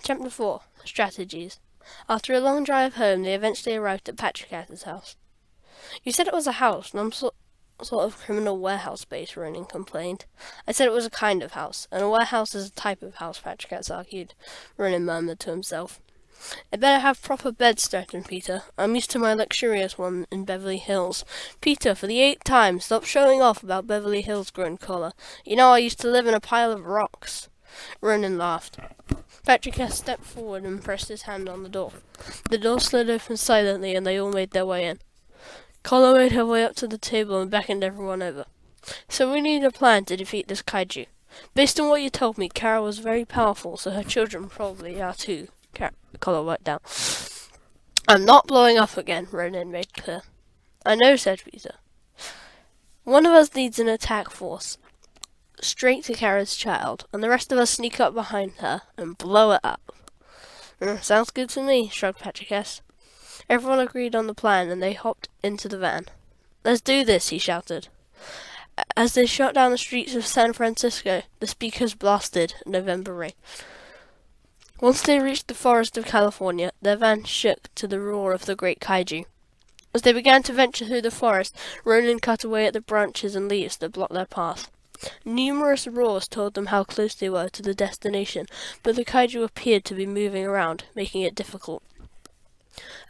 Chapter 4. Strategies. After a long drive home, they eventually arrived at Patrick's house. "You said it was a house, sort of criminal warehouse base," Ronan complained. "I said it was a kind of house, and a warehouse is a type of house," Patrick argued. Ronan murmured to himself. "It better have proper beds," threatened Peter. "I'm used to my luxurious one in Beverly Hills." "Peter, for the 8th time, stop showing off about Beverly Hills," groaned Collar. "You know I used to live in a pile of rocks." Ronan laughed. Patrick stepped forward and pressed his hand on the door. The door slid open silently, and they all made their way in. Collar made her way up to the table and beckoned everyone over. "So we need a plan to defeat this kaiju. Based on what you told me, Kara was very powerful, so her children probably are too." Collar worked down. "I'm not blowing up again," Ronan made clear. "I know," said Peter. "One of us needs an attack force straight to Kara's child, and the rest of us sneak up behind her and blow it up." "Sounds good to me," shrugged Patrick S. Everyone agreed on the plan, and they hopped into the van. "Let's do this," he shouted. As they shot down the streets of San Francisco, the speakers blasted November Rain. Once they reached the forest of California, their van shook to the roar of the great kaiju. As they began to venture through the forest, Ronan cut away at the branches and leaves that blocked their path. Numerous roars told them how close they were to the destination, but the kaiju appeared to be moving around, making it difficult.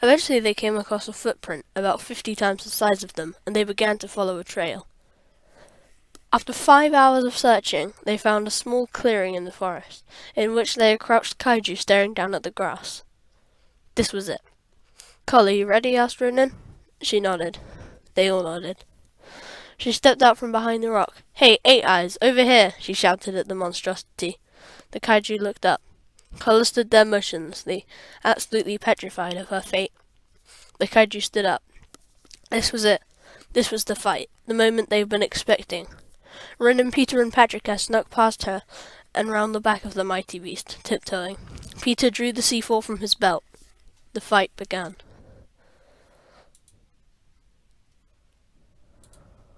Eventually they came across a footprint, about 50 times the size of them, and they began to follow a trail. After 5 hours of searching, they found a small clearing in the forest, in which lay a crouched kaiju staring down at the grass. This was it. "Collar, you ready?" asked Ronan. She nodded. They all nodded. She stepped out from behind the rock. "Hey, Eight Eyes, over here!" she shouted at the monstrosity. The kaiju looked up. Collar stood there motionlessly, absolutely petrified of her fate. The kaiju stood up. This was it. This was the fight, the moment they'd been expecting. Ronan, Peter, and Patrick snuck past her and round the back of the mighty beast, tiptoeing. Peter drew the C4 from his belt. The fight began.